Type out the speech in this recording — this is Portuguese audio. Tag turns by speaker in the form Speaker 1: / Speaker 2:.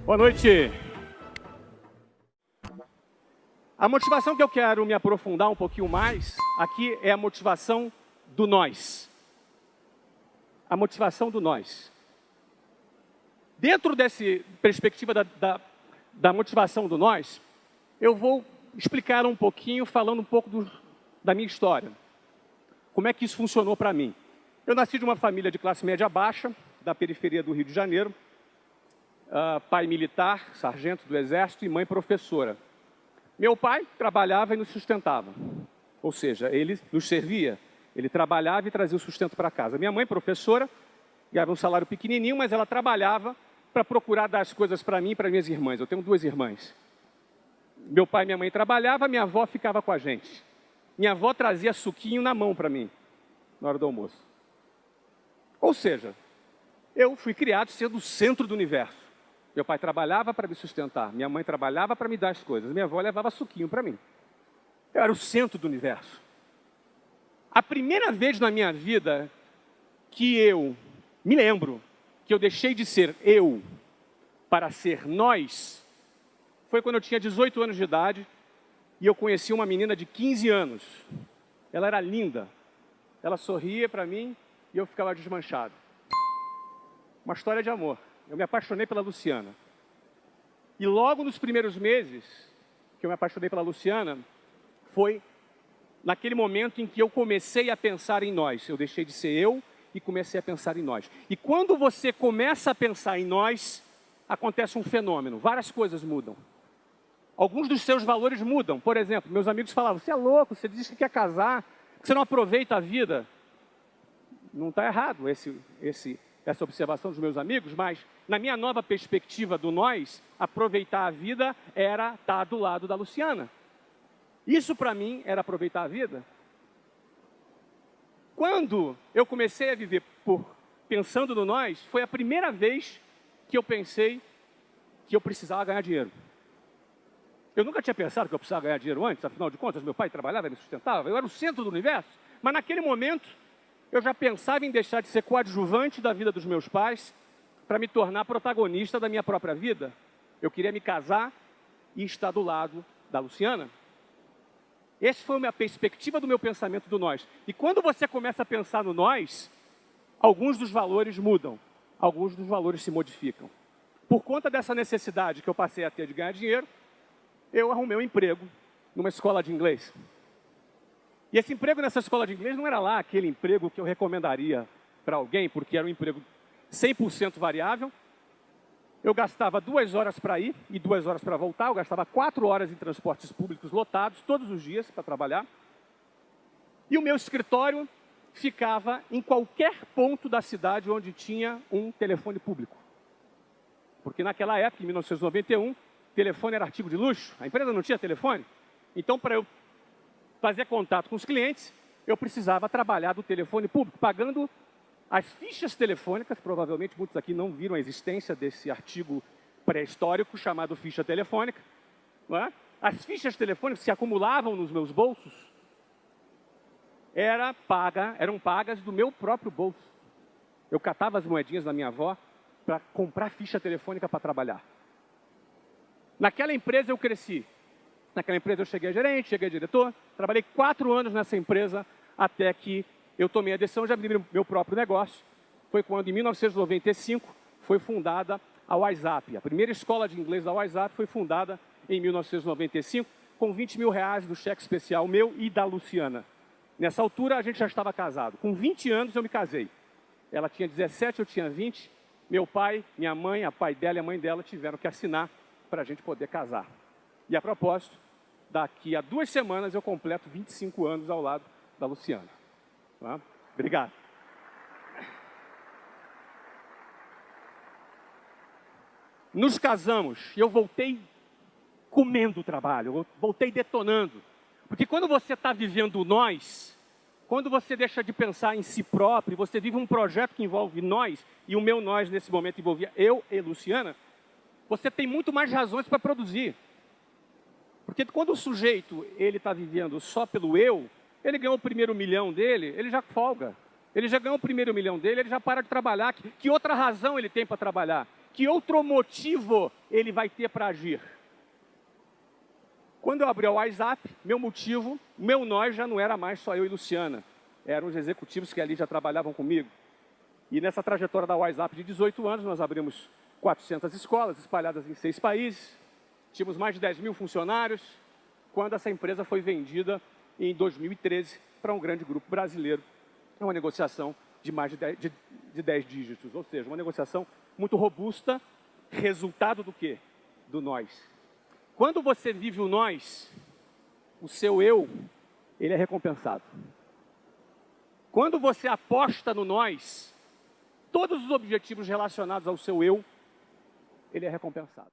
Speaker 1: Boa noite. A motivação que eu quero me aprofundar um pouquinho mais aqui é a motivação do nós. A motivação do nós. Dentro dessa perspectiva da motivação do nós, eu vou explicar um pouquinho, falando um pouco da minha história. Como é que isso funcionou para mim? Eu nasci de uma família de classe média baixa, da periferia do Rio de Janeiro. Pai militar, sargento do Exército, e mãe professora. Meu pai trabalhava e nos sustentava. Ou seja, ele nos servia. Ele trabalhava e trazia o sustento para casa. Minha mãe, professora, ganhava um salário pequenininho, mas ela trabalhava para procurar dar as coisas para mim e para minhas irmãs. Eu tenho 2 irmãs. Meu pai e minha mãe trabalhavam, minha avó ficava com a gente. Minha avó trazia suquinho na mão para mim, na hora do almoço. Ou seja, eu fui criado sendo o centro do universo. Meu pai trabalhava para me sustentar, minha mãe trabalhava para me dar as coisas, minha avó levava suquinho para mim. Eu era o centro do universo. A primeira vez na minha vida que eu me lembro que eu deixei de ser eu para ser nós, foi quando eu tinha 18 anos de idade e eu conheci uma menina de 15 anos. Ela era linda, ela sorria para mim e eu ficava desmanchado. Uma história de amor. Eu me apaixonei pela Luciana. E logo nos primeiros meses que eu me apaixonei pela Luciana, foi naquele momento em que eu comecei a pensar em nós. Eu deixei de ser eu e comecei a pensar em nós. E quando você começa a pensar em nós, acontece um fenômeno. Várias coisas mudam. Alguns dos seus valores mudam. Por exemplo, meus amigos falavam: você é louco, você diz que quer casar, que você não aproveita a vida. Não está errado essa observação dos meus amigos, mas na minha nova perspectiva do nós, aproveitar a vida era estar do lado da Luciana. Isso para mim era aproveitar a vida. Quando eu comecei a viver pensando no nós, foi a primeira vez que eu pensei que eu precisava ganhar dinheiro. Eu nunca tinha pensado que eu precisava ganhar dinheiro antes, afinal de contas, meu pai trabalhava, me sustentava, eu era o centro do universo, mas naquele momento eu já pensava em deixar de ser coadjuvante da vida dos meus pais para me tornar protagonista da minha própria vida. Eu queria me casar e estar do lado da Luciana. Essa foi a perspectiva do meu pensamento do nós. E quando você começa a pensar no nós, alguns dos valores mudam, alguns dos valores se modificam. Por conta dessa necessidade que eu passei a ter de ganhar dinheiro, eu arrumei um emprego numa escola de inglês. E esse emprego nessa escola de inglês não era lá aquele emprego que eu recomendaria para alguém, porque era um emprego 100% variável. Eu gastava 2 horas para ir e 2 horas para voltar. Eu gastava 4 horas em transportes públicos lotados, todos os dias, para trabalhar. E o meu escritório ficava em qualquer ponto da cidade onde tinha um telefone público. Porque naquela época, em 1991, telefone era artigo de luxo, a empresa não tinha telefone. Então, para eu fazer contato com os clientes, eu precisava trabalhar do telefone público, pagando as fichas telefônicas. Provavelmente muitos aqui não viram a existência desse artigo pré-histórico chamado ficha telefônica. Não é? As fichas telefônicas se acumulavam nos meus bolsos, eram pagas do meu próprio bolso. Eu catava as moedinhas da minha avó para comprar ficha telefônica para trabalhar. Naquela empresa eu cresci. Naquela empresa eu cheguei a gerente, cheguei a diretor, trabalhei 4 anos nessa empresa até que eu tomei a decisão de abrir meu próprio negócio. Foi quando, em 1995, foi fundada a WhatsApp. A primeira escola de inglês da WhatsApp foi fundada em 1995, com 20 mil reais do cheque especial meu e da Luciana. Nessa altura, a gente já estava casado. Com 20 anos, eu me casei. Ela tinha 17, eu tinha 20. Meu pai, minha mãe, a pai dela e a mãe dela tiveram que assinar para a gente poder casar. E a propósito, daqui a 2 semanas eu completo 25 anos ao lado da Luciana. Tá? Obrigado. Nos casamos e eu voltei comendo o trabalho, eu voltei detonando. Porque quando você está vivendo o nós, quando você deixa de pensar em si próprio, você vive um projeto que envolve nós, e o meu nós nesse momento envolvia eu e Luciana, você tem muito mais razões para produzir. Porque quando o sujeito está vivendo só pelo eu, ele ganhou o primeiro milhão dele, ele já folga. Ele já ganhou o primeiro milhão dele, ele já para de trabalhar. Que outra razão ele tem para trabalhar? que outro motivo ele vai ter para agir? Quando eu abri o WhatsApp, meu motivo, meu nós já não era mais só eu e Luciana. Eram os executivos que ali já trabalhavam comigo. E nessa trajetória da WhatsApp de 18 anos, nós abrimos 400 escolas espalhadas em 6 países. Tínhamos mais de 10 mil funcionários, quando essa empresa foi vendida em 2013 para um grande grupo brasileiro. É uma negociação de mais de 10 dígitos, ou seja, uma negociação muito robusta, resultado do quê? Do nós. Quando você vive o nós, o seu eu, ele é recompensado. Quando você aposta no nós, todos os objetivos relacionados ao seu eu, ele é recompensado.